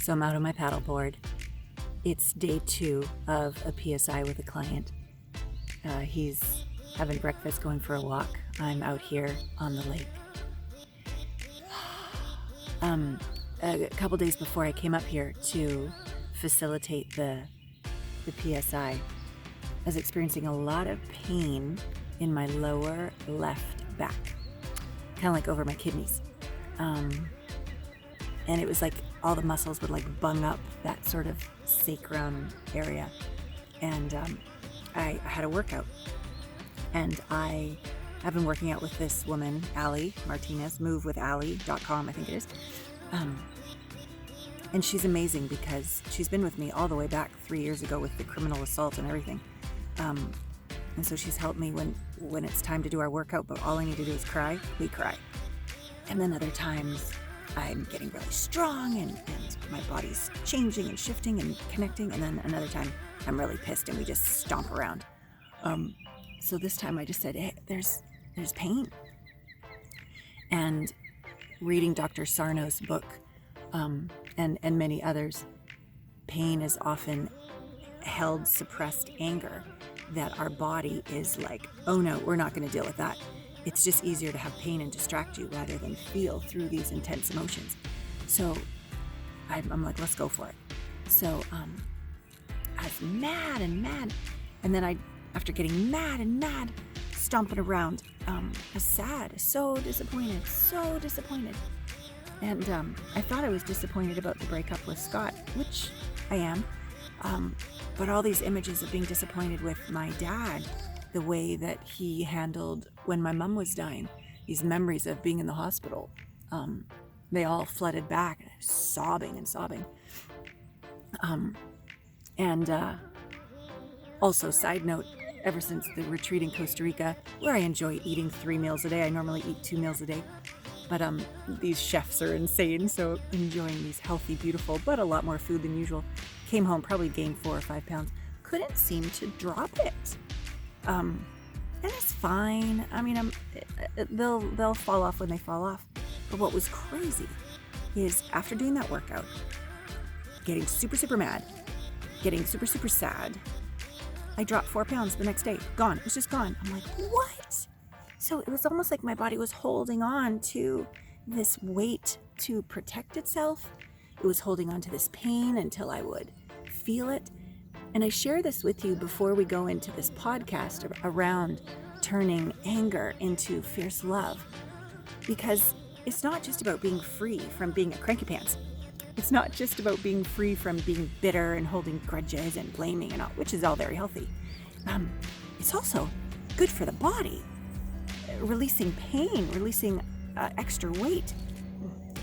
So I'm out on my paddleboard. It's day 2 of a PSI with a client. He's having breakfast, going for a walk. I'm out here on the lake. A couple days before I came up here to facilitate the PSI, I was experiencing a lot of pain in my lower left back, kind of like over my kidneys. And it was like all the muscles would like bung up that sort of sacrum area. And I had a workout. And I have been working out with this woman, Allie Martinez, movewithallie.com, I think it is. And she's amazing because she's been with me all the way back 3 years ago with the criminal assault and everything. And so she's helped me when it's time to do our workout, but all I need to do is cry, we cry. And then other times I'm getting really strong and my body's changing and shifting and connecting. And then another time I'm really pissed and we just stomp around. So this time I just said, hey, there's pain. And reading Dr. Sarno's book, and many others, pain is often held suppressed anger that our body is like, oh no, we're not going to deal with that. It's just easier to have pain and distract you rather than feel through these intense emotions. So I'm like, let's go for it. So I was mad. And then after getting mad, stomping around, I was sad, so disappointed. And I thought I was disappointed about the breakup with Scott, which I am. But all these images of being disappointed with my dad, the way that he handled when my mom was dying, these memories of being in the hospital, they all flooded back, and I was sobbing. Also, side note, ever since the retreat in Costa Rica, where I enjoy eating 3 meals a day, I normally eat 2 meals a day, but these chefs are insane, so enjoying these healthy, beautiful, but a lot more food than usual. Came home, probably gained 4 or 5 pounds. Couldn't seem to drop it. And it's fine. I mean, they'll fall off when they fall off. But what was crazy is after doing that workout, getting super mad, getting super sad, I dropped 4 pounds the next day. Gone. It was just gone. I'm like, what? So it was almost like my body was holding on to this weight to protect itself. It was holding on to this pain until I would feel it. And I share this with you before we go into this podcast around turning anger into fierce love, because it's not just about being free from being a cranky pants. It's not just about being free from being bitter and holding grudges and blaming and all, which is all very healthy. It's also good for the body, releasing pain, releasing extra weight.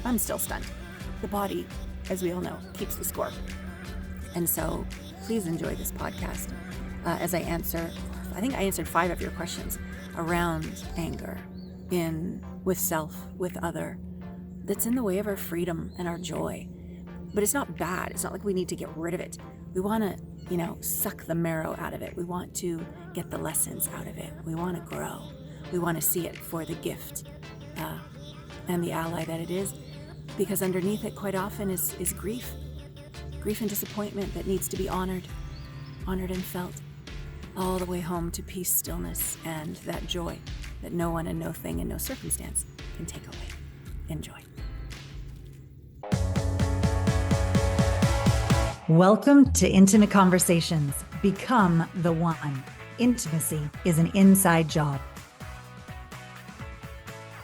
I'm still stunned. The body, as we all know, keeps the score. And so please enjoy this podcast as I answer, I think I answered 5 of your questions around anger with self, with other, that's in the way of our freedom and our joy. But it's not bad. It's not like we need to get rid of it. We want to, suck the marrow out of it. We want to get the lessons out of it. We want to grow. We want to see it for the gift and the ally that it is. Because underneath it quite often is grief and disappointment that needs to be honored and felt, all the way home to peace, stillness, and that joy that no one and no thing and no circumstance can take away. Enjoy. Welcome to Intimate Conversations. Become the one. Intimacy is an inside job.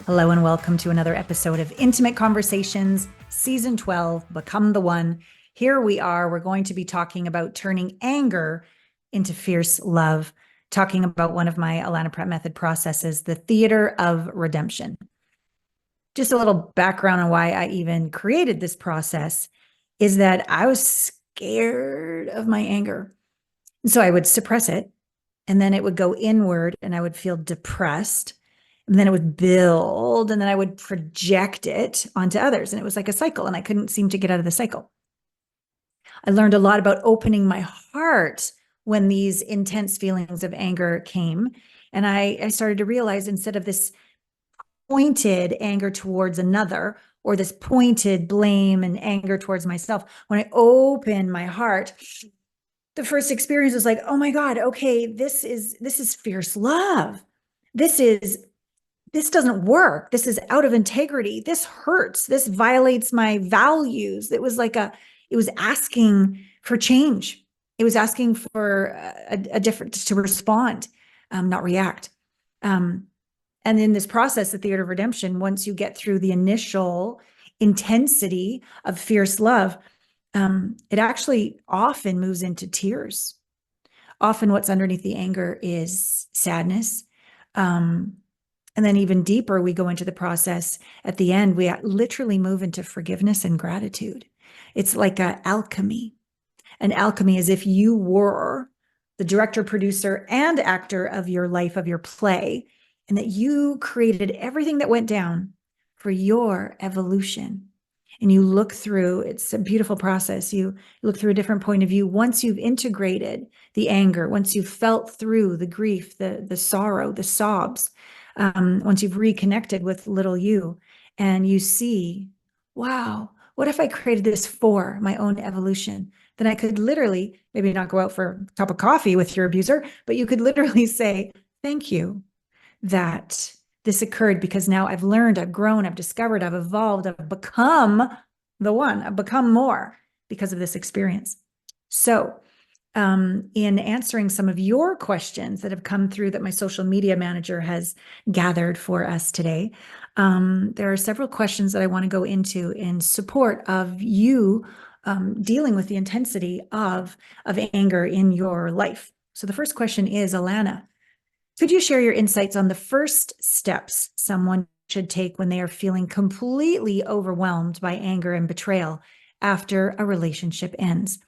Hello and welcome to another episode of Intimate Conversations, Season 12, Become the One. Here we are. We're going to be talking about turning anger into fierce love, talking about one of my Allana Pratt method processes, the theater of redemption. Just a little background on why I even created this process is that I was scared of my anger. And so I would suppress it, and then it would go inward, and I would feel depressed. And then it would build, and then I would project it onto others. And it was like a cycle, and I couldn't seem to get out of the cycle. I learned a lot about opening my heart when these intense feelings of anger came. And I started to realize, instead of this pointed anger towards another or this pointed blame and anger towards myself. When I open my heart, the first experience was like, oh my God, okay, this is fierce love. This doesn't work. This is out of integrity. This hurts. This violates my values. It was asking for change. It was asking for a different, to respond, not react. And in this process, the theater of redemption, once you get through the initial intensity of fierce love, it actually often moves into tears. Often what's underneath the anger is sadness. And then even deeper, we go into the process. At the end, we literally move into forgiveness and gratitude. It's like an alchemy. An alchemy is if you were the director, producer, and actor of your life, of your play, and that you created everything that went down for your evolution. And you look through, it's a beautiful process. You look through a different point of view. Once you've integrated the anger, once you've felt through the grief, the sorrow, the sobs, once you've reconnected with little you, and you see, wow, what if I created this for my own evolution? Then I could literally, maybe not go out for a cup of coffee with your abuser, but you could literally say, thank you that this occurred, because now I've learned, I've grown, I've discovered, I've evolved, I've become the one, I've become more because of this experience. So in answering some of your questions that have come through that my social media manager has gathered for us today, there are several questions that I want to go into in support of you dealing with the intensity of anger in your life. So the first question is, Allana, could you share your insights on the first steps someone should take when they are feeling completely overwhelmed by anger and betrayal after a relationship ends?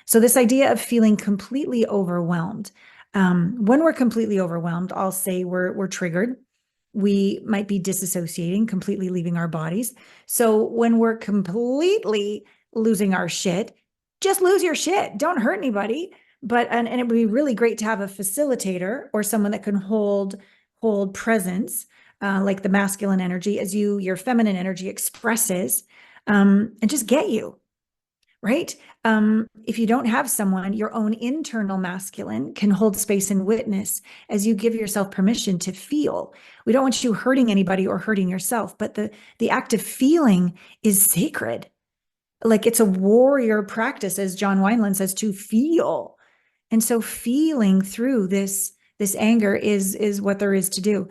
So this idea of feeling completely overwhelmed, when we're completely overwhelmed, I'll say we're triggered. We might be disassociating, completely leaving our bodies. So when we're completely losing our shit, just lose your shit. Don't hurt anybody. But and it would be really great to have a facilitator or someone that can hold presence, like the masculine energy as your feminine energy expresses, and just get you right. If you don't have someone, your own internal masculine can hold space and witness as you give yourself permission to feel. We don't want you hurting anybody or hurting yourself, but the act of feeling is sacred. Like it's a warrior practice, as John Wineland says, to feel. And so feeling through this anger is what there is to do.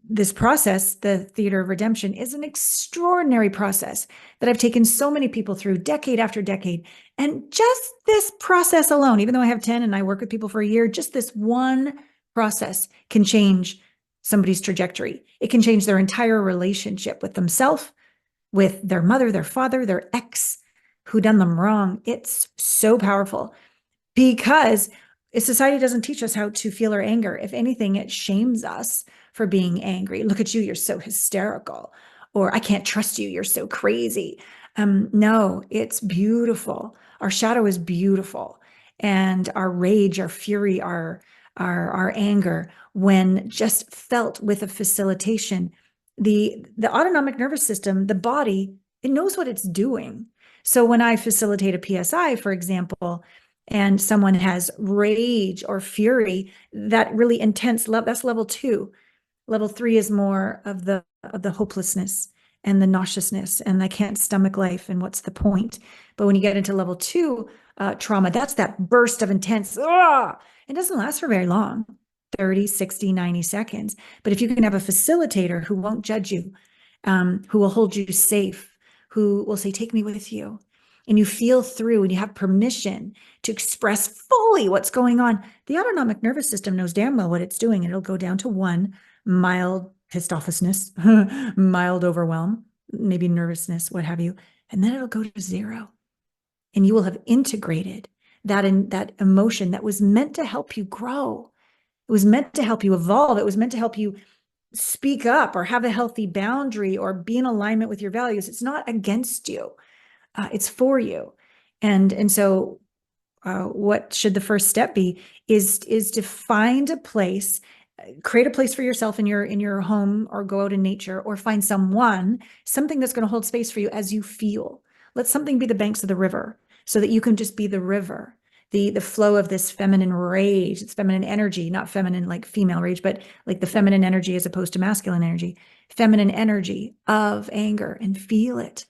This process, the theater of redemption, is an extraordinary process that I've taken so many people through decade after decade. And just this process alone, even though I have 10 and I work with people for a year, just this one process can change somebody's trajectory. It can change their entire relationship with themselves, with their mother, their father, their ex who done them wrong. It's so powerful because society doesn't teach us how to feel our anger. If anything, it shames us for being angry. Look at you, you're so hysterical. Or I can't trust you, you're so crazy. No, it's beautiful. Our shadow is beautiful. And our rage, our fury, our anger, when just felt with a facilitation, the autonomic nervous system, the body, it knows what it's doing. So when I facilitate a PSI, for example, and someone has rage or fury, that really intense love, that's level 2. Level 3 is more of the hopelessness and the nauseousness and I can't stomach life and what's the point. But when you get into level 2 trauma, that's that burst of intense, it doesn't last for very long, 30, 60, 90 seconds. But if you can have a facilitator who won't judge you, who will hold you safe, who will say, take me with you, and you feel through and you have permission to express fully what's going on, the autonomic nervous system knows damn well what it's doing. It'll go down to 1, mild pissed offness, mild overwhelm, maybe nervousness, what have you. And then it'll go to 0. And you will have integrated that emotion that was meant to help you grow. It was meant to help you evolve. It was meant to help you speak up or have a healthy boundary or be in alignment with your values. It's not against you. It's for you. And so what should the first step be is to find a place create a place for yourself in your home, or go out in nature, or find something that's going to hold space for you as you feel. Let something be the banks of the river, so that you can just be the river, the flow of this feminine rage. It's feminine energy, not feminine like female rage, but like the feminine energy as opposed to masculine energy, feminine energy of anger, and feel it.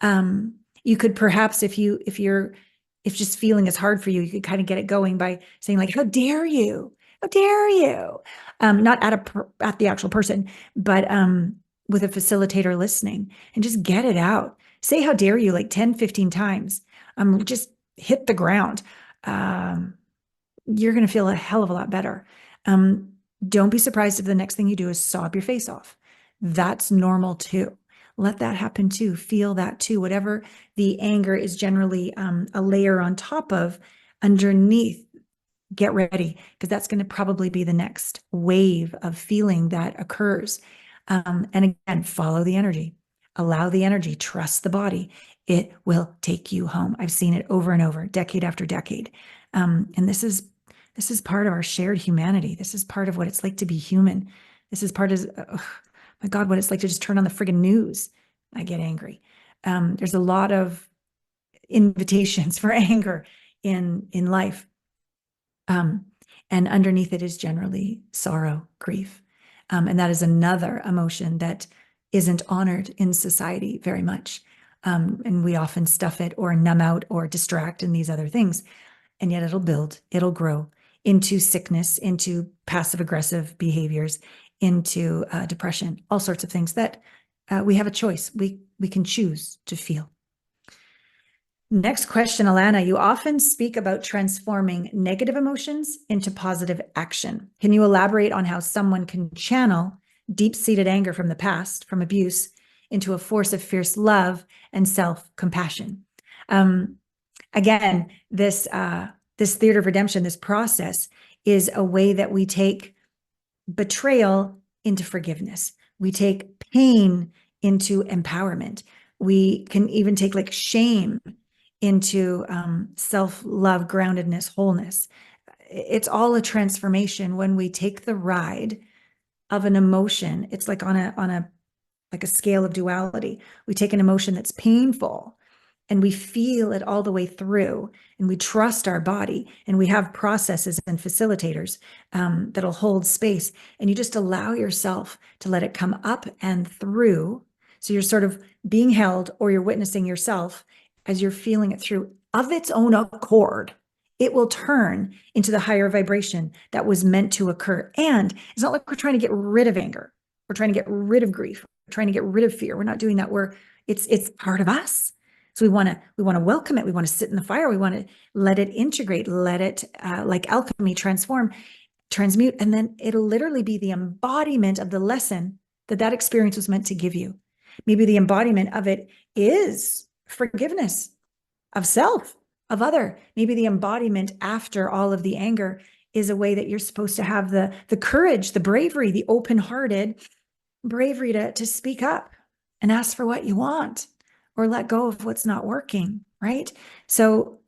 You could perhaps, if just feeling is hard for you, you could kind of get it going by saying like, how dare you? How dare you? Not at the actual person, but with a facilitator listening, and just get it out. Say how dare you like 10, 15 times. Just hit the ground. You're going to feel a hell of a lot better. Don't be surprised if the next thing you do is sob your face off. That's normal too. Let that happen too. Feel that too. Whatever the anger is generally a layer on top of, underneath, get ready, because that's going to probably be the next wave of feeling that occurs. And again, follow the energy, allow the energy, trust the body. It will take you home. I've seen it over and over, decade after decade. And this is part of our shared humanity. This is part of what it's like to be human. This is part of, my God, what it's like to just turn on the friggin' news. I get angry. There's a lot of invitations for anger in life. And underneath it is generally sorrow, grief. And that is another emotion that isn't honored in society very much. And we often stuff it or numb out or distract in these other things. And yet it'll build, it'll grow into sickness, into passive aggressive behaviors, into depression, all sorts of things that we have a choice. We can choose to feel. Next question, Allana. You often speak about transforming negative emotions into positive action. Can you elaborate on how someone can channel deep-seated anger from the past, from abuse, into a force of fierce love and self-compassion? Again, this theater of redemption, this process, is a way that we take betrayal into forgiveness. We take pain into empowerment. We can even take like shame into self-love, groundedness, wholeness. It's all a transformation when we take the ride of an emotion. It's like on a scale of duality. We take an emotion that's painful and we feel it all the way through, and we trust our body, and we have processes and facilitators that'll hold space, and you just allow yourself to let it come up and through. So you're sort of being held, or you're witnessing yourself as you're feeling it through of its own accord. It will turn into the higher vibration that was meant to occur. And it's not like we're trying to get rid of anger. We're trying to get rid of grief. We're trying to get rid of fear. We're not doing that. It's part of us. So we want to welcome it. We want to sit in the fire. We want to let it integrate, let it, like alchemy, transform, transmute. And then it'll literally be the embodiment of the lesson that experience was meant to give you. Maybe the embodiment of it is forgiveness of self, of other. Maybe the embodiment after all of the anger is a way that you're supposed to have the courage, the bravery, the open-hearted bravery to speak up and ask for what you want, or let go of what's not working, right? So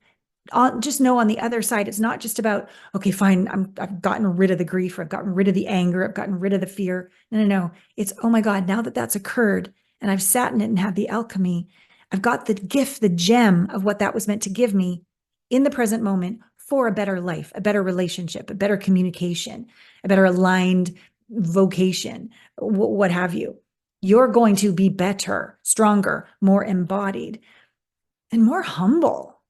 just know on the other side, it's not just about, okay, fine, I've gotten rid of the grief, or I've gotten rid of the anger, I've gotten rid of the fear. No. It's, oh my God, now that that's occurred and I've sat in it and had the alchemy, I've got the gift, the gem of what that was meant to give me in the present moment for a better life, a better relationship, a better communication, a better aligned vocation, what have you. You're going to be better, stronger, more embodied, and more humble,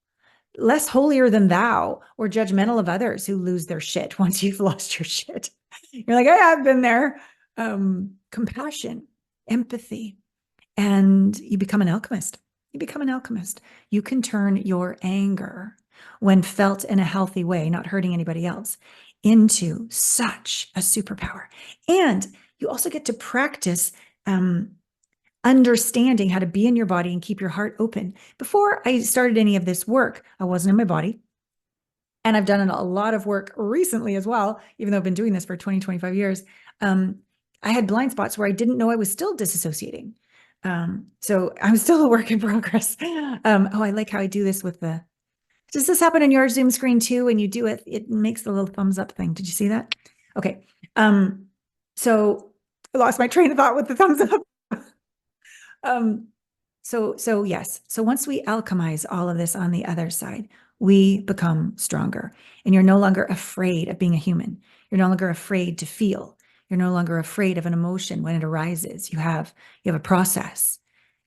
less holier than thou or judgmental of others who lose their shit once you've lost your shit. You're like, I've been there. Compassion, empathy, and you become an alchemist. You become an alchemist. You can turn your anger, when felt in a healthy way, not hurting anybody else, into such a superpower. And you also get to practice understanding how to be in your body and keep your heart open. Before I started any of this work, I wasn't in my body. And I've done a lot of work recently as well, even though I've been doing this for 20, 25 years. I had blind spots where I didn't know I was still disassociating. So I'm still a work in progress. I like how I do this with does this happen in your Zoom screen too? When you do it, it makes the little thumbs up thing. Did you see that? Okay. Um, so I lost my train of thought with the thumbs up. Um, so yes. So once we alchemize all of this on the other side, we become stronger, and you're no longer afraid of being a human. You're no longer afraid to feel. You're no longer afraid of an emotion when it arises. You have a process.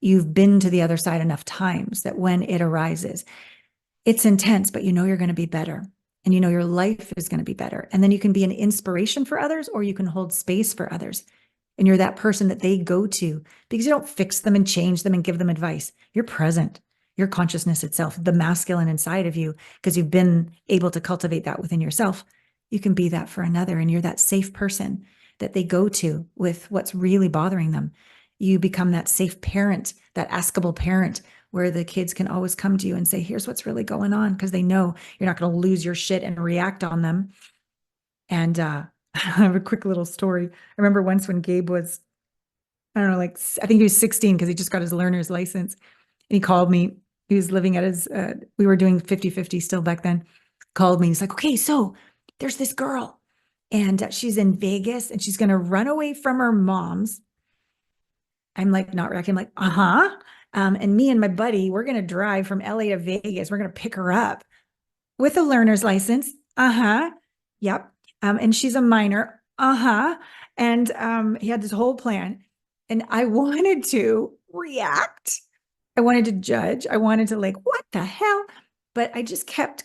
You've been to the other side enough times that when it arises, it's intense, but you know you're going to be better. And you know your life is going to be better. And then you can be an inspiration for others, or you can hold space for others. And you're that person that they go to, because you don't fix them and change them and give them advice. You're present. Your consciousness itself, the masculine inside of you, because you've been able to cultivate that within yourself. You can be that for another, and you're that safe person that they go to with what's really bothering them. You become that safe parent, that askable parent, where the kids can always come to you and say, here's what's really going on, because they know you're not going to lose your shit and react on them. And I have a quick little story. I remember once when Gabe was, I don't know, like, I think he was 16, because he just got his learner's license. And he called me. He was living at his, we were doing 50-50 still back then. Called me. He's like, okay, so there's this girl, and she's in Vegas, and she's going to run away from her mom's. I'm like, not reacting. I'm like, uh-huh. And me and my buddy, we're going to drive from LA to Vegas. We're going to pick her up with a learner's license. Uh-huh. Yep. And she's a minor. Uh-huh. And he had this whole plan. And I wanted to react. I wanted to judge. I wanted to, like, what the hell? But I just kept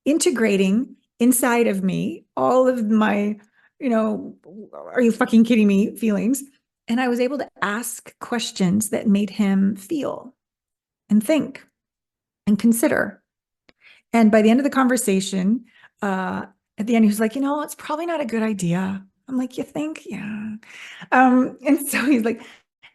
integrating inside of me all of my, are you fucking kidding me feelings. And I was able to ask questions that made him feel and think and consider. And by the end of the conversation, at the end, he was like, it's probably not a good idea. I'm like, you think? Yeah. And so he's like,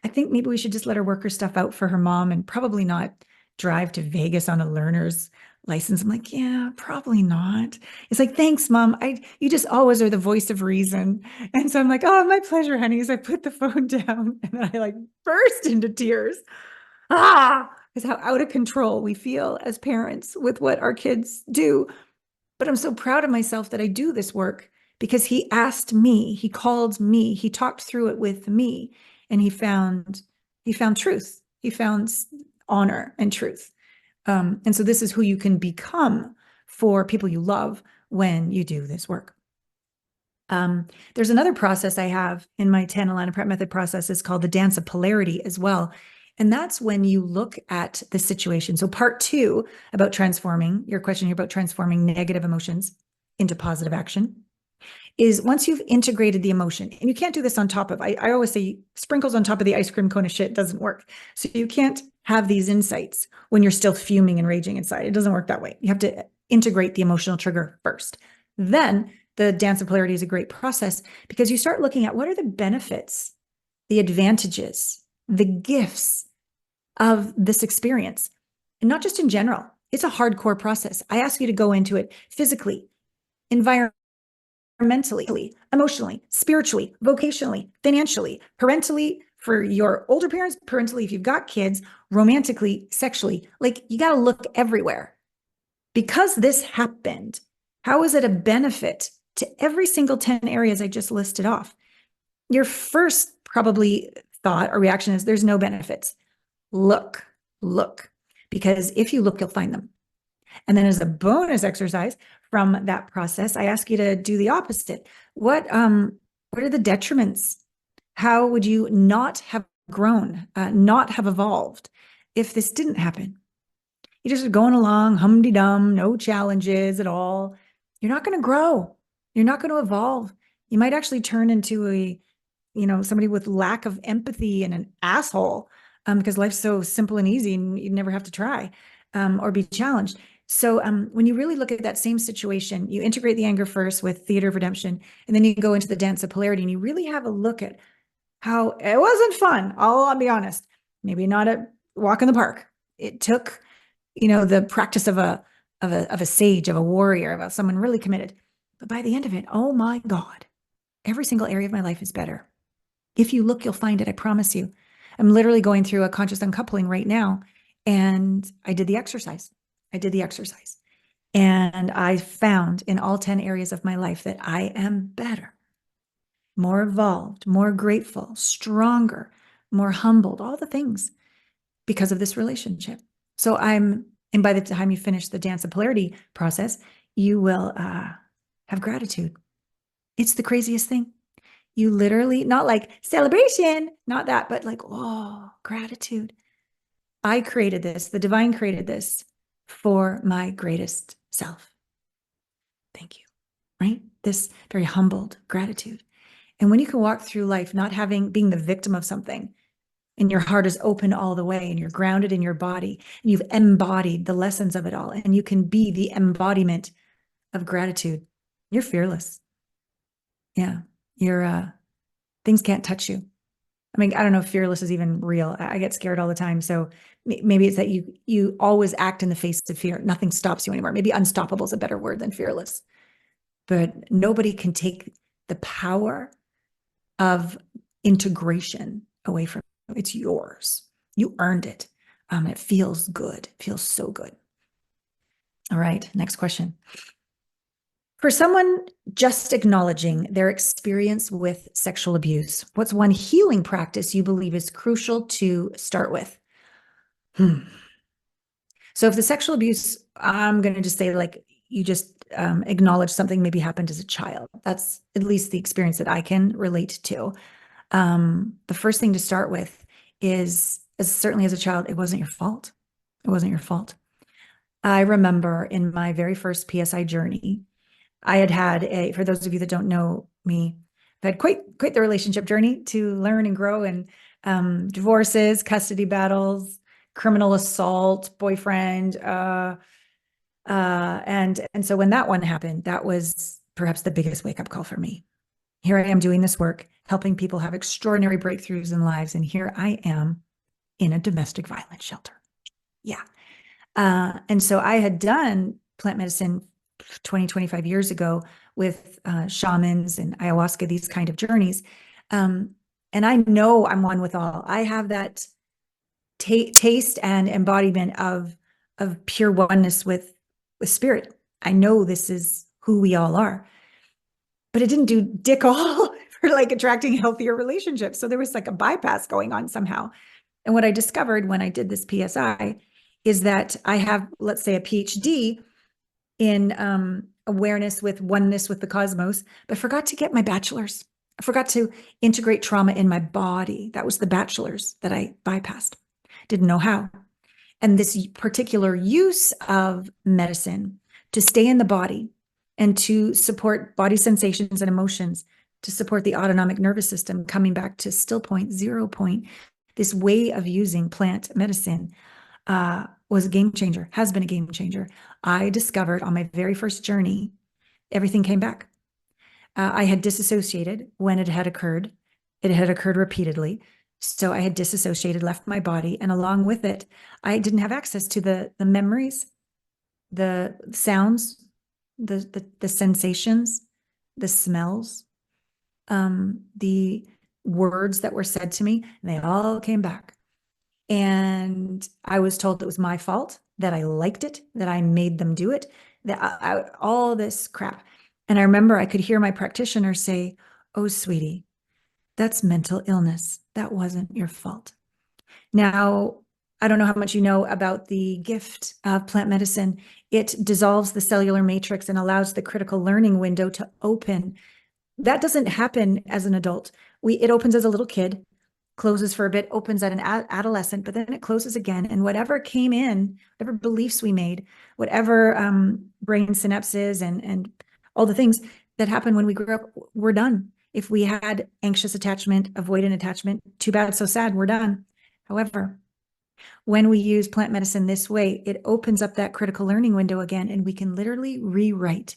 I think maybe we should just let her work her stuff out for her mom and probably not drive to Vegas on a learner's license. I'm like, yeah, probably not. It's like, thanks, mom. You just always are the voice of reason. And so I'm like, oh, my pleasure, honey. As I put the phone down, and I like burst into tears. Is how out of control we feel as parents with what our kids do. But I'm so proud of myself that I do this work, because he asked me, he called me, he talked through it with me, and he found truth. He found honor and truth. And so this is who you can become for people you love when you do this work. There's another process I have in my 10 Allana Pratt method process is called the Dance of Polarity as well. And that's when you look at the situation. So part 2 about transforming, your question here about transforming negative emotions into positive action, is once you've integrated the emotion, and you can't do this on top of, I always say sprinkles on top of the ice cream cone of shit doesn't work. So you can't have these insights when you're still fuming and raging inside. It doesn't work that way. You have to integrate the emotional trigger first. Then the Dance of Polarity is a great process, because you start looking at what are the benefits, the advantages, the gifts of this experience. And not just in general. It's a hardcore process. I ask you to go into it physically, environmentally, emotionally, spiritually, vocationally, financially, parentally for your older parents, parentally if you've got kids, romantically, sexually. Like, you got to look everywhere. Because this happened, how is it a benefit to every single 10 areas I just listed off? Your first probably thought or reaction is there's no benefits. Look, because if you look, you'll find them. And then as a bonus exercise from that process, I ask you to do the opposite. What are the detriments? How would you not have grown, not have evolved if this didn't happen? You're just going along, hum-de-dum, no challenges at all. You're not going to grow. You're not going to evolve. You might actually turn into somebody with lack of empathy and an asshole, because life's so simple and easy and you never have to try or be challenged. So when you really look at that same situation, you integrate the anger first with theater of redemption, and then you go into the Dance of Polarity, and you really have a look at how it wasn't fun. I'll be honest, maybe not a walk in the park. It took, the practice of a sage, of a warrior, of someone really committed. But by the end of it, oh my God, every single area of my life is better. If you look, you'll find it. I promise you. I'm literally going through a conscious uncoupling right now. And I did the exercise. And I found in all 10 areas of my life that I am better. more evolved, more grateful, stronger, more humbled, all the things because of this relationship. So and by the time you finish the Dance of Polarity process, you will have gratitude. It's the craziest thing. You literally, not like celebration, not that, but like, oh, gratitude. I created this, the divine created this for my greatest self. Thank you. Right? This very humbled gratitude. And when you can walk through life not being the victim of something, and your heart is open all the way, and you're grounded in your body, and you've embodied the lessons of it all, and you can be the embodiment of gratitude, you're fearless. Yeah. Things can't touch you. I mean, I don't know if fearless is even real. I get scared all the time. So maybe it's that you always act in the face of fear. Nothing stops you anymore. Maybe unstoppable is a better word than fearless. But nobody can take the power of integration away from you. It's yours. You earned it. It feels good. It feels so good. All right, next question. For someone just acknowledging their experience with sexual abuse, what's one healing practice you believe is crucial to start with? So if the sexual abuse, I'm going to just say like you just acknowledge something maybe happened as a child. That's at least the experience that I can relate to. The first thing to start with is, certainly as a child, it wasn't your fault. It wasn't your fault. I remember in my very first PSI journey, I had for those of you that don't know me, I've had quite the relationship journey to learn and grow, and divorces, custody battles, criminal assault, boyfriend, and so when that one happened, that was perhaps the biggest wake up call for me. Here I am doing this work, helping people have extraordinary breakthroughs in lives, and here I am in a domestic violence shelter. Yeah. And so I had done plant medicine 20, 25 years ago with shamans and ayahuasca, these kind of journeys. And I know I'm one with all. I have that taste and embodiment of pure oneness with spirit. I know this is who we all are. But it didn't do dick all for like attracting healthier relationships. So there was like a bypass going on somehow. And what I discovered when I did this PSI is that I have, let's say, a PhD in awareness with oneness with the cosmos, but forgot to get my bachelor's. I forgot to integrate trauma in my body. That was the bachelor's that I bypassed. Didn't know how. And this particular use of medicine to stay in the body and to support body sensations and emotions, to support the autonomic nervous system coming back to still point, 0 point, this way of using plant medicine was a game changer, has been a game changer. I discovered on my very first journey, everything came back. I had disassociated when it had occurred. It had occurred repeatedly. So I had disassociated, left my body, and along with it, I didn't have access to the memories, the sounds, the sensations, the smells, the words that were said to me, and they all came back. And I was told it was my fault, that I liked it, that I made them do it, that all this crap. And I remember I could hear my practitioner say, "Oh, sweetie, that's mental illness. That wasn't your fault." Now, I don't know how much you know about the gift of plant medicine. It dissolves the cellular matrix and allows the critical learning window to open. That doesn't happen as an adult. It opens as a little kid, closes for a bit, opens at an adolescent, but then it closes again. And whatever came in, whatever beliefs we made, whatever brain synapses and all the things that happened when we grew up, we're done. If we had anxious attachment, avoidant attachment, too bad, so sad, we're done. However, when we use plant medicine this way, it opens up that critical learning window again, and we can literally rewrite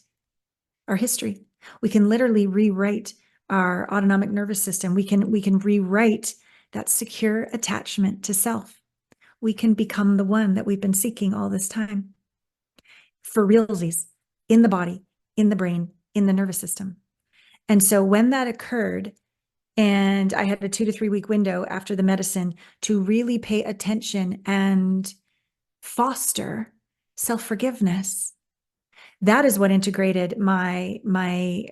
our history. We can literally rewrite our autonomic nervous system. We can rewrite that secure attachment to self. We can become the one that we've been seeking all this time. For realsies, in the body, in the brain, in the nervous system. And so when that occurred, and I had a 2 to 3 week window after the medicine to really pay attention and foster self-forgiveness, That is what integrated my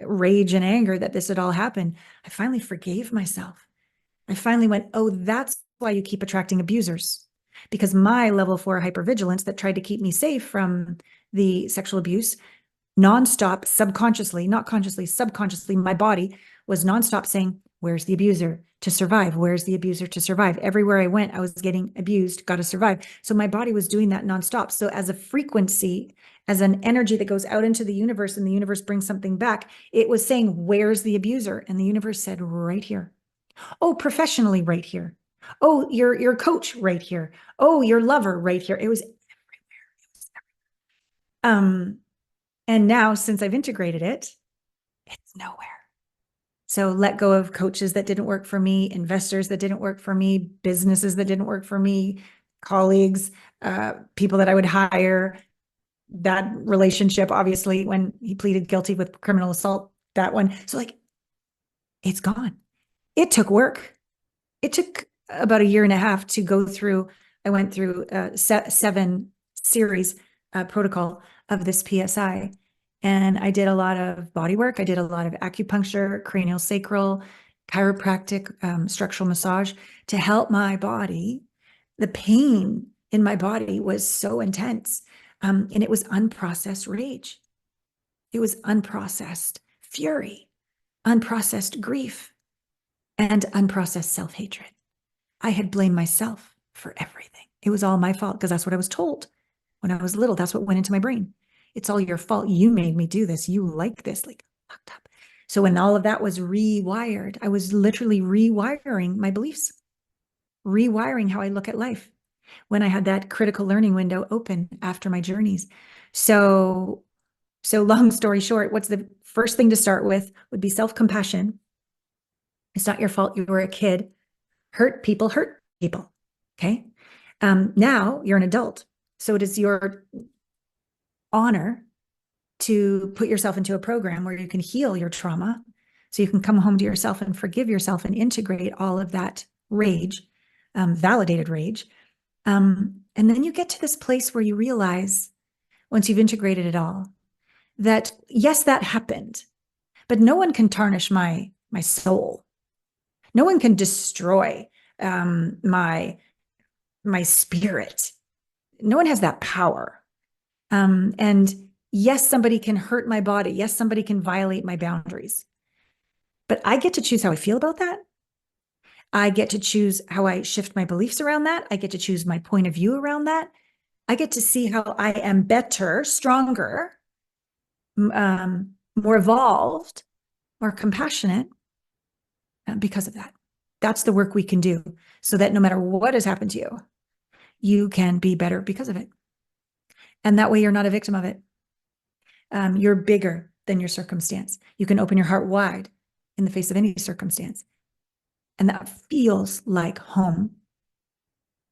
rage and anger that this had all happened. I finally forgave myself. I finally went, oh, that's why you keep attracting abusers. Because my level 4 hypervigilance that tried to keep me safe from the sexual abuse, nonstop, subconsciously, not consciously, subconsciously, my body was nonstop saying, where's the abuser to survive? Where's the abuser to survive? Everywhere I went, I was getting abused, got to survive. So my body was doing that nonstop. So as a frequency, as an energy that goes out into the universe and the universe brings something back, it was saying, where's the abuser? And the universe said, right here. Oh, professionally, right here. Oh, your coach right here. Oh, your lover right here. It was everywhere. And now since I've integrated it, it's nowhere. So let go of coaches that didn't work for me, investors that didn't work for me, businesses that didn't work for me, colleagues, people that I would hire. That relationship, obviously, when he pleaded guilty with criminal assault, that one. So like, it's gone. It took work. It took about a year and a half to go through. I went through 7 series protocol of this PSI. And I did a lot of body work. I did a lot of acupuncture, cranial sacral, chiropractic, structural massage to help my body. The pain in my body was so intense. And it was unprocessed rage. It was unprocessed fury, unprocessed grief, and unprocessed self-hatred. I had blamed myself for everything. It was all my fault because that's what I was told when I was little. That's what went into my brain. It's all your fault. You made me do this. You like this, like fucked up. So when all of that was rewired, I was literally rewiring my beliefs, rewiring how I look at life when I had that critical learning window open after my journeys. So long story short, what's the first thing to start with would be self-compassion. It's not your fault. You were a kid. Hurt people. Okay. Now you're an adult. So it is your honor to put yourself into a program where you can heal your trauma. So you can come home to yourself and forgive yourself and integrate all of that rage, validated rage. And then you get to this place where you realize, once you've integrated it all, that yes, that happened, but no one can tarnish my soul. No one can destroy my spirit. No one has that power. And yes, somebody can hurt my body. Yes, somebody can violate my boundaries. But I get to choose how I feel about that. I get to choose how I shift my beliefs around that. I get to choose my point of view around that. I get to see how I am better, stronger, more evolved, more compassionate because of that. That's the work we can do so that no matter what has happened to you, you can be better because of it. And that way you're not a victim of it. You're bigger than your circumstance. You can open your heart wide in the face of any circumstance. And that feels like home.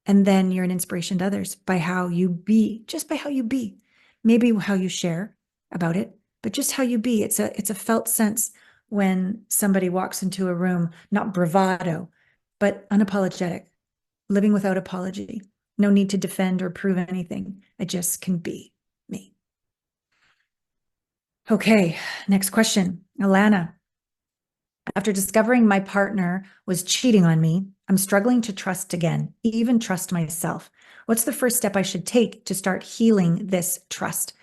And then you're an inspiration to others by how you be, just by how you be. Maybe how you share about it, but just how you be. It's a felt sense when somebody walks into a room, not bravado, but unapologetic, living without apology. No need to defend or prove anything. I just can be me. Okay, next question. Allana. After discovering my partner was cheating on me, I'm struggling to trust again, even trust myself. What's the first step I should take to start healing this trust?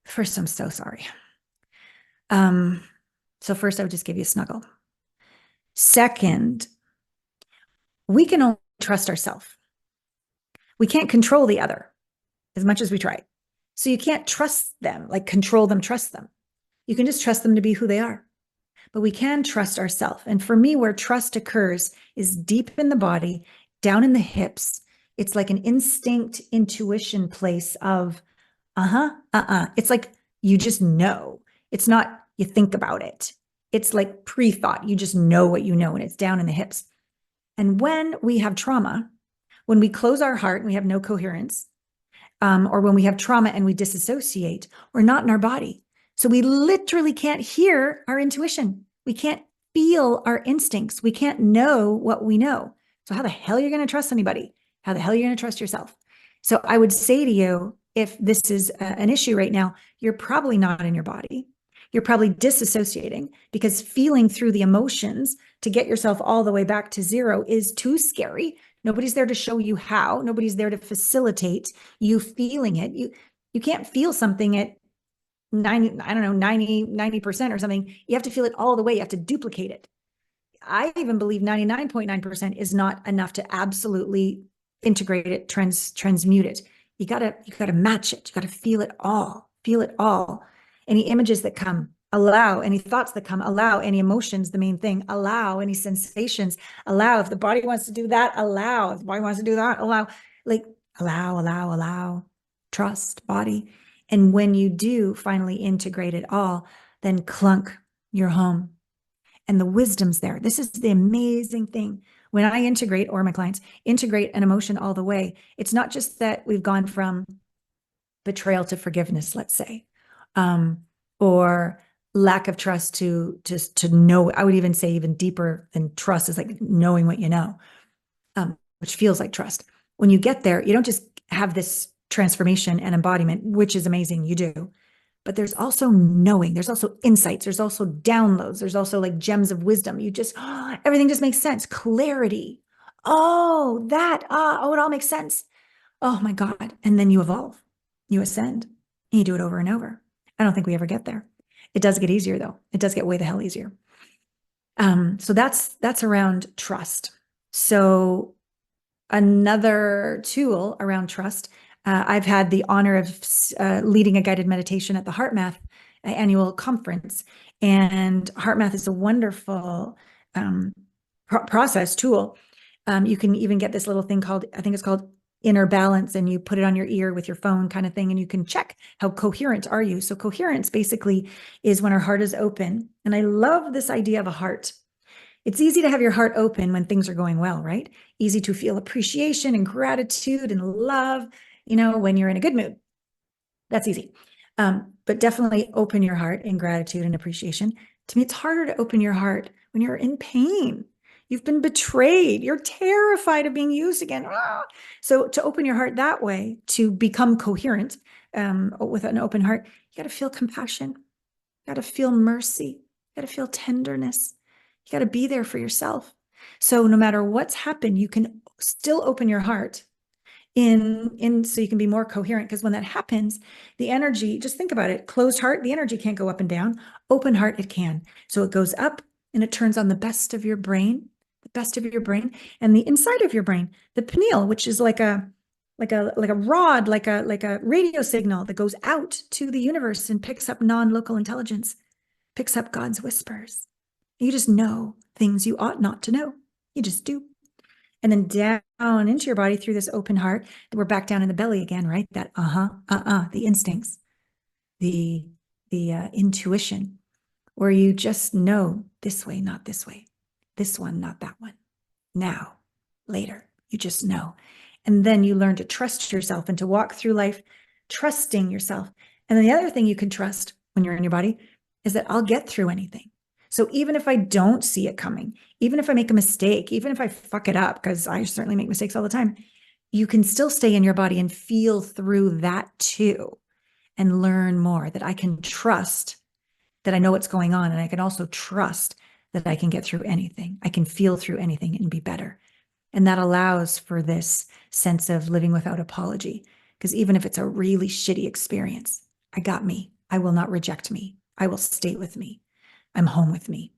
First, I'm so sorry. So first, I would just give you a snuggle. Second, we can only trust ourselves. We can't control the other as much as we try. So you can't trust them, like control them, trust them. You can just trust them to be who they are. But we can trust ourselves. And for me, where trust occurs is deep in the body, down in the hips. It's like an instinct, intuition place of, It's like you just know. It's not you think about it. It's like pre-thought. You just know what you know, and it's down in the hips. And when we have trauma, when we close our heart and we have no coherence, or when we have trauma and we disassociate, we're not in our body. So we literally can't hear our intuition. We can't feel our instincts. We can't know what we know. So how the hell are you going to trust anybody? How the hell are you going to trust yourself? So I would say to you, if this is an issue right now, you're probably not in your body. You're probably disassociating, because feeling through the emotions to get yourself all the way back to zero is too scary. Nobody's there to show you how. Nobody's there to facilitate you feeling it. You can't feel something at 90, I don't know, 90% or something. You have to feel it all the way. You have to duplicate it. I even believe 99.9% is not enough to absolutely integrate it, transmute it. You gotta match it. You gotta feel it all. Feel it all. Any images that come, allow. Any thoughts that come, allow. Any emotions, the main thing, allow. Any sensations, allow. If the body wants to do that, allow. If the body wants to do that, allow. Like, allow. Trust, body. And when you do finally integrate it all, then clunk, you're home. And the wisdom's there. This is the amazing thing. When I integrate, or my clients integrate an emotion all the way, it's not just that we've gone from betrayal to forgiveness, let's say, or lack of trust to know. I would even say even deeper than trust is like knowing what you know, which feels like trust. When you get there, you don't just have this transformation and embodiment, which is amazing. You do. But there's also knowing, there's also insights, there's also downloads, there's also like gems of wisdom. You just, everything just makes sense. Clarity. Oh, it all makes sense. Oh my God. And then you evolve, you ascend, and you do it over and over. I don't think we ever get there. It does get easier though. It does get way the hell easier. So that's around trust. So another tool around trust, I've had the honor of leading a guided meditation at the HeartMath annual conference. And HeartMath is a wonderful process tool. You can even get this little thing called, I think it's called Inner Balance, and you put it on your ear with your phone kind of thing, and you can check how coherent are you. So coherence basically is when our heart is open. And I love this idea of a heart. It's easy to have your heart open when things are going well, right? Easy to feel appreciation and gratitude and love, when you're in a good mood. That's easy. But definitely open your heart in gratitude and appreciation. To me, it's harder to open your heart when you're in pain. You've been betrayed. You're terrified of being used again. So to open your heart that way, to become coherent with an open heart, you got to feel compassion. You got to feel mercy. You got to feel tenderness. You got to be there for yourself. So no matter what's happened, you can still open your heart so you can be more coherent. Because when that happens, the energy, just think about it, closed heart, the energy can't go up and down. Open heart, it can. So it goes up and it turns on the best of your brain, and the inside of your brain, the pineal, which is like a rod, like a radio signal that goes out to the universe and picks up non-local intelligence, picks up God's whispers. You just know things you ought not to know. You just do. And then down into your body through this open heart. We're back down in the belly again, right? That the instincts, the intuition, where you just know this way, not this way, this one, not that one. Now, later, you just know. And then you learn to trust yourself and to walk through life trusting yourself. And then the other thing you can trust when you're in your body is that I'll get through anything. So even if I don't see it coming, even if I make a mistake, even if I fuck it up, because I certainly make mistakes all the time, you can still stay in your body and feel through that too, and learn more, that I can trust that I know what's going on. And I can also trust that I can get through anything. I can feel through anything and be better. And that allows for this sense of living without apology. Because even if it's a really shitty experience, I got me. I will not reject me. I will stay with me. I'm home with me.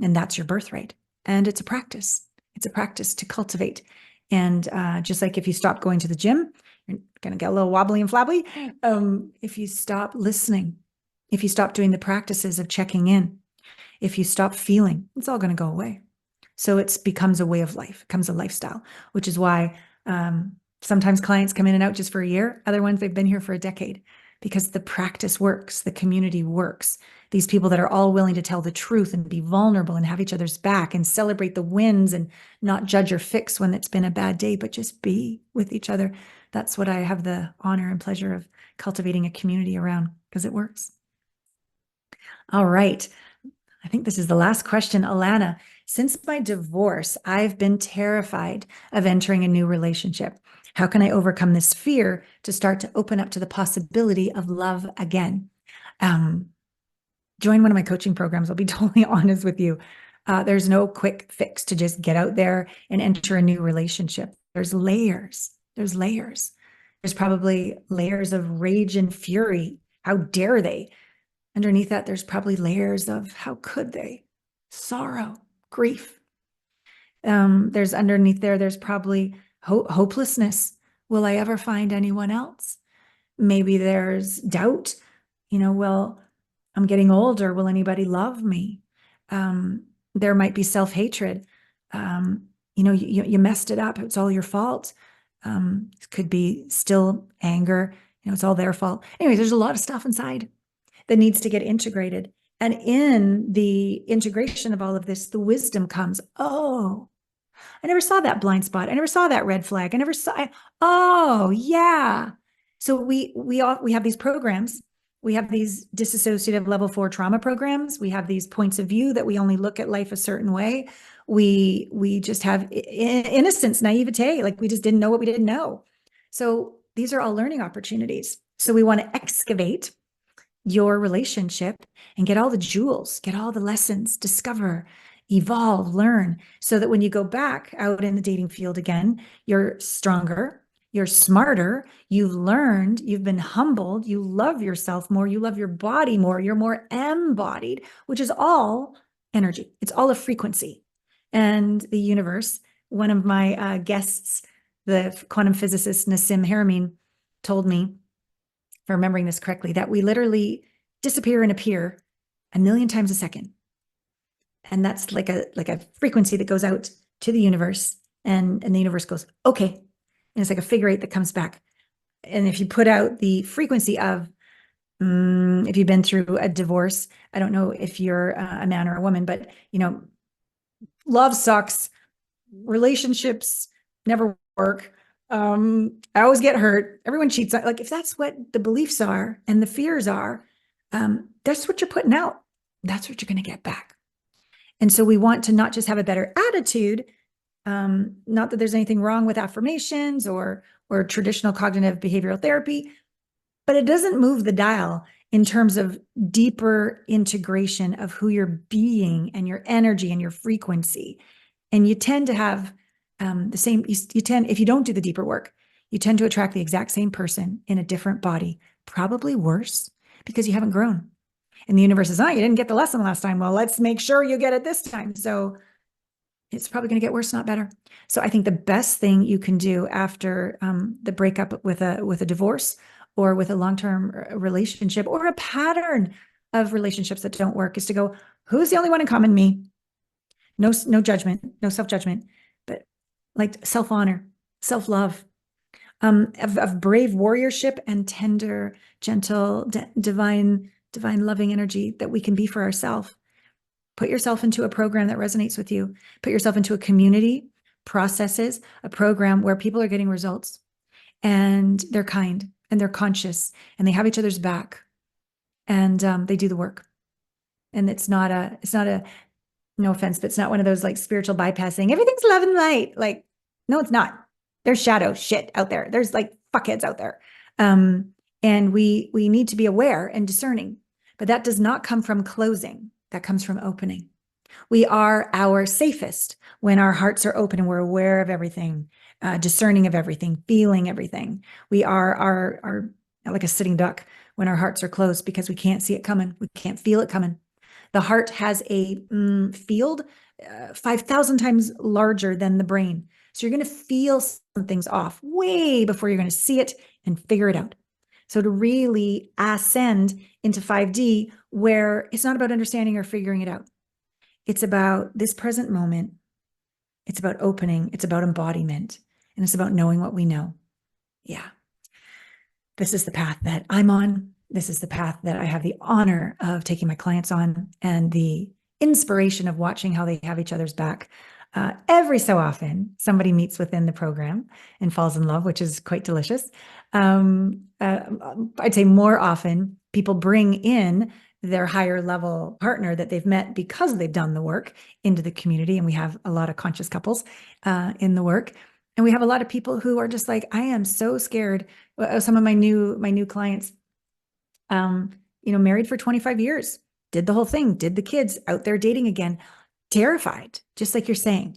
And that's your birthright. And it's a practice. It's a practice to cultivate. And just like if you stop going to the gym, you're going to get a little wobbly and flabby. If you stop listening, if you stop doing the practices of checking in, if you stop feeling, it's all going to go away. So it becomes a way of life, it becomes a lifestyle, which is why sometimes clients come in and out just for a year. Other ones, they've been here for a decade, because the practice works, the community works. These people that are all willing to tell the truth and be vulnerable and have each other's back and celebrate the wins and not judge or fix when it's been a bad day, but just be with each other. That's what I have the honor and pleasure of cultivating a community around, because it works. All right. I think this is the last question. Allana, Since my divorce, I've been terrified of entering a new relationship. How can I overcome this fear to start to open up to the possibility of love again? Um, Join one of my coaching programs. I'll be totally honest with you. There's no quick fix to just get out there and enter a new relationship. There's layers. There's layers. There's probably layers of rage and fury. How dare they? Underneath that, there's probably layers of how could they? Sorrow, grief. There's underneath there's probably hopelessness. Will I ever find anyone else? Maybe there's doubt. Well, I'm getting older. Will anybody love me? There might be self-hatred. You messed it up. It's all your fault. It could be still anger. It's all their fault. Anyways, there's a lot of stuff inside that needs to get integrated. And in the integration of all of this, the wisdom comes. Oh, I never saw that blind spot. I never saw that red flag. Oh, yeah. So we have these programs. We have these dissociative level 4 trauma programs. We have these points of view that we only look at life a certain way. We just have innocence, naivete, like we just didn't know what we didn't know. So these are all learning opportunities. So we want to excavate your relationship and get all the jewels, get all the lessons, discover, evolve, learn, so that when you go back out in the dating field again, you're stronger, you're smarter, you've learned, you've been humbled, you love yourself more, you love your body more, you're more embodied, which is all energy. It's all a frequency. And the universe, one of my guests, the quantum physicist Nassim Haramein, told me, if I'm remembering this correctly, that we literally disappear and appear 1,000,000 times a second. And that's like a frequency that goes out to the universe, and the universe goes, okay. And it's like a figure 8 that comes back. And if you put out the frequency of, if you've been through a divorce, I don't know if you're a man or a woman, but love sucks, relationships never work. I always get hurt. Everyone cheats. Like if that's what the beliefs are and the fears are, that's what you're putting out. That's what you're going to get back. And so we want to not just have a better attitude, not that there's anything wrong with affirmations or traditional cognitive behavioral therapy, but it doesn't move the dial in terms of deeper integration of who you're being and your energy and your frequency. And you tend to have the same, if you don't do the deeper work, you tend to attract the exact same person in a different body, probably worse because you haven't grown. And the universe is, you didn't get the lesson last time. Well, let's make sure you get it this time. So it's probably going to get worse, not better. So I think the best thing you can do after the breakup with a divorce or with a long-term relationship or a pattern of relationships that don't work is to go, who's the only one in common? Me. No judgment, no self-judgment, but like self-honor, self-love, of brave warriorship and tender, gentle, divine loving energy that we can be for ourselves. Put yourself into a program that resonates with you. Put yourself into a community, processes, a program where people are getting results and they're kind and they're conscious and they have each other's back and they do the work. And it's not a, no offense, but it's not one of those like spiritual bypassing, everything's love and light. Like, no, it's not. There's shadow shit out there. There's like fuckheads out there. And we need to be aware and discerning, but that does not come from closing. That comes from opening. We are our safest when our hearts are open and we're aware of everything, discerning of everything, feeling everything. We are our like a sitting duck when our hearts are closed because we can't see it coming. We can't feel it coming. The heart has a field 5,000 times larger than the brain. So you're going to feel something's off way before you're going to see it and figure it out. So to really ascend into 5D, where it's not about understanding or figuring it out. It's about this present moment. It's about opening. It's about embodiment. And it's about knowing what we know. Yeah. This is the path that I'm on. This is the path that I have the honor of taking my clients on and the inspiration of watching how they have each other's back. Every so often, somebody meets within the program and falls in love, which is quite delicious. I'd say more often, people bring in their higher level partner that they've met because they've done the work into the community. And we have a lot of conscious couples in the work. And we have a lot of people who are just like, I am so scared. Some of my new clients, married for 25 years, did the whole thing, did the kids, out there dating again, terrified, just like you're saying,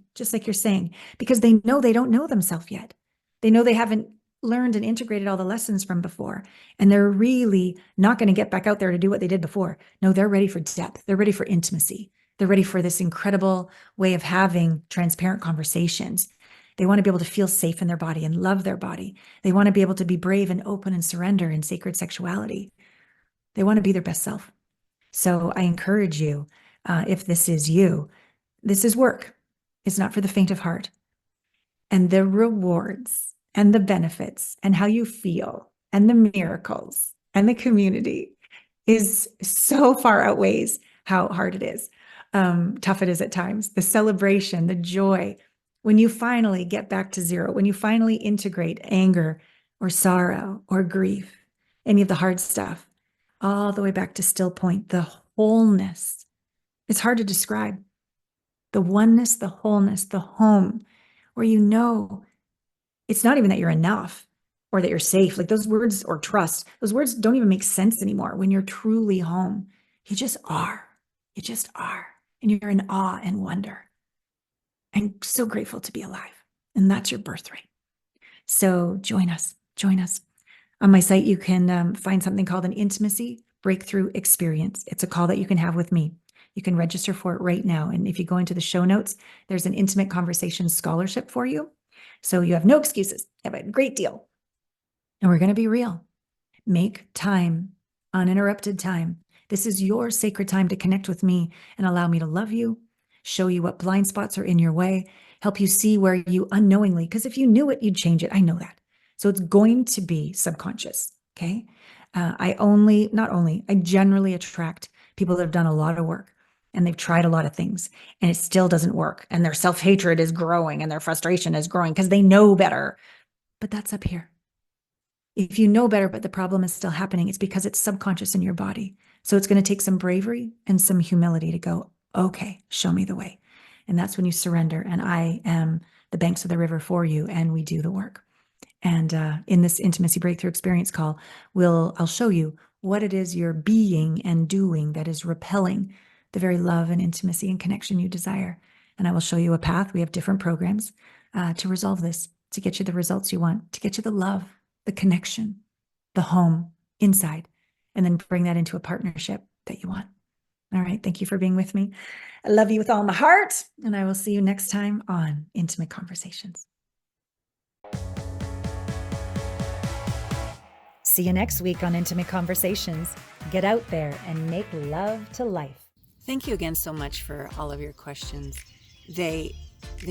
because they know they don't know themselves yet. They know they haven't learned and integrated all the lessons from before. And they're really not going to get back out there to do what they did before. No, they're ready for depth. They're ready for intimacy. They're ready for this incredible way of having transparent conversations. They want to be able to feel safe in their body and love their body. They want to be able to be brave and open and surrender in sacred sexuality. They want to be their best self. So I encourage you, if this is you, this is work. It's not for the faint of heart. And the rewards and the benefits and how you feel and the miracles and the community is so far outweighs how hard it is, tough it is at times. The celebration, the joy, when you finally get back to zero, when you finally integrate anger or sorrow or grief, any of the hard stuff, all the way back to still point, the wholeness. It's hard to describe. The oneness, the wholeness, the home, where you know it's not even that you're enough or that you're safe. Like those words, or trust, those words don't even make sense anymore when you're truly home. You just are. You just are. And you're in awe and wonder. I'm so grateful to be alive. And that's your birthright. So join us. Join us. On my site, you can find something called an intimacy breakthrough experience. It's a call that you can have with me. You can register for it right now. And if you go into the show notes, there's an intimate conversations scholarship for you. So you have no excuses. You have a great deal. And we're going to be real. Make time, uninterrupted time. This is your sacred time to connect with me and allow me to love you, show you what blind spots are in your way, help you see where you unknowingly, because if you knew it, you'd change it. I know that. So it's going to be subconscious. Okay. I generally attract people that have done a lot of work and they've tried a lot of things and it still doesn't work. And their self-hatred is growing and their frustration is growing because they know better. But that's up here. If you know better, but the problem is still happening, it's because it's subconscious in your body. So it's going to take some bravery and some humility to go, okay, show me the way. And that's when you surrender. And I am the banks of the river for you. And we do the work. And in this intimacy breakthrough experience call, I'll show you what it is you're being and doing that is repelling the very love and intimacy and connection you desire. And I will show you a path. We have different programs to resolve this, to get you the results you want, to get you the love, the connection, the home inside, and then bring that into a partnership that you want. All right. Thank you for being with me. I love you with all my heart. And I will see you next time on Intimate Conversations. See you next week on Intimate Conversations. Get out there and make love to life. Thank you again so much for all of your questions. They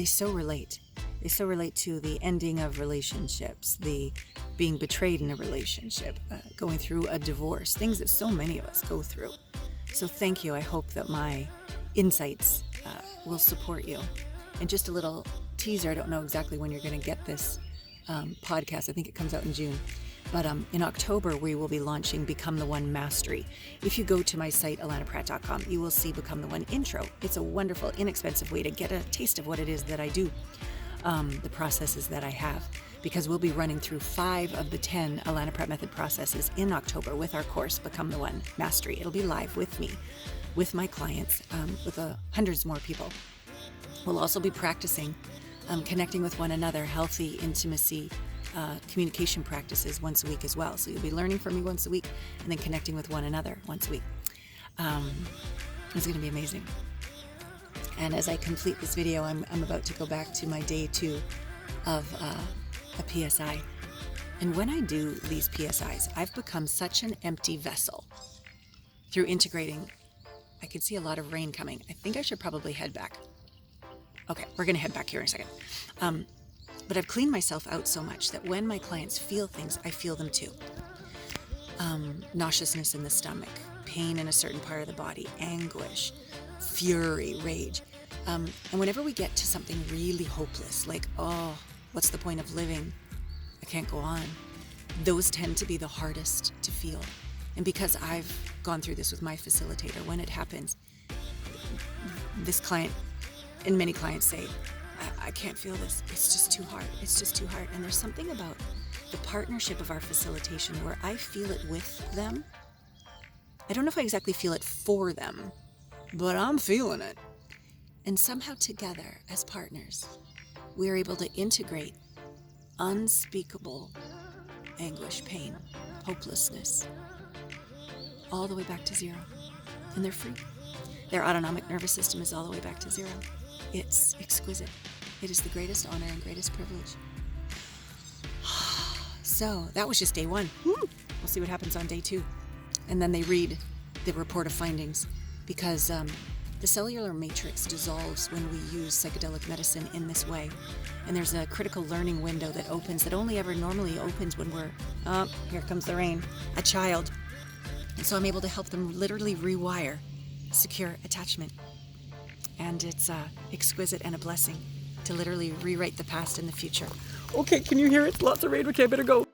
so relate. They so relate to the ending of relationships, the being betrayed in a relationship, going through a divorce, things that so many of us go through. So thank you. I hope that my insights will support you. And just a little teaser, I don't know exactly when you're going to get this podcast. I think it comes out in June. But in October, we will be launching Become the One Mastery. If you go to my site, allanapratt.com, you will see Become the One intro. It's a wonderful, inexpensive way to get a taste of what it is that I do, the processes that I have, because we'll be running through 5 of the 10 Allana Pratt Method processes in October with our course, Become the One Mastery. It'll be live with me, with my clients, with hundreds more people. We'll also be practicing connecting with one another, healthy intimacy, communication practices once a week as well. So you'll be learning from me once a week and then connecting with one another once a week. It's going to be amazing. And as I complete this video, I'm about to go back to my day 2 of a PSI. And when I do these PSIs, I've become such an empty vessel through integrating. I can see a lot of rain coming. I think I should probably head back. Okay, we're going to head back here in a second. But I've cleaned myself out so much that when my clients feel things, I feel them too. Nauseousness in the stomach, pain in a certain part of the body, anguish, fury, rage. And whenever we get to something really hopeless, like, oh, what's the point of living? I can't go on. Those tend to be the hardest to feel. And because I've gone through this with my facilitator. When it happens, this client and many clients say, I can't feel this. It's just too hard. It's just too hard. And there's something about the partnership of our facilitation where I feel it with them. I don't know if I exactly feel it for them, but I'm feeling it. And somehow together as partners, we're able to integrate unspeakable anguish, pain, hopelessness, all the way back to zero. And they're free. Their autonomic nervous system is all the way back to zero. It's exquisite. It is the greatest honor and greatest privilege. So that was just day one. We'll see what happens on day two. And then they read the report of findings because the cellular matrix dissolves when we use psychedelic medicine in this way. And there's a critical learning window that opens that only ever normally opens when we're, here comes the rain, a child. And so I'm able to help them literally rewire secure attachment. And it's exquisite and a blessing to literally rewrite the past and the future. Okay, can you hear it? Lots of rain. Okay, I better go.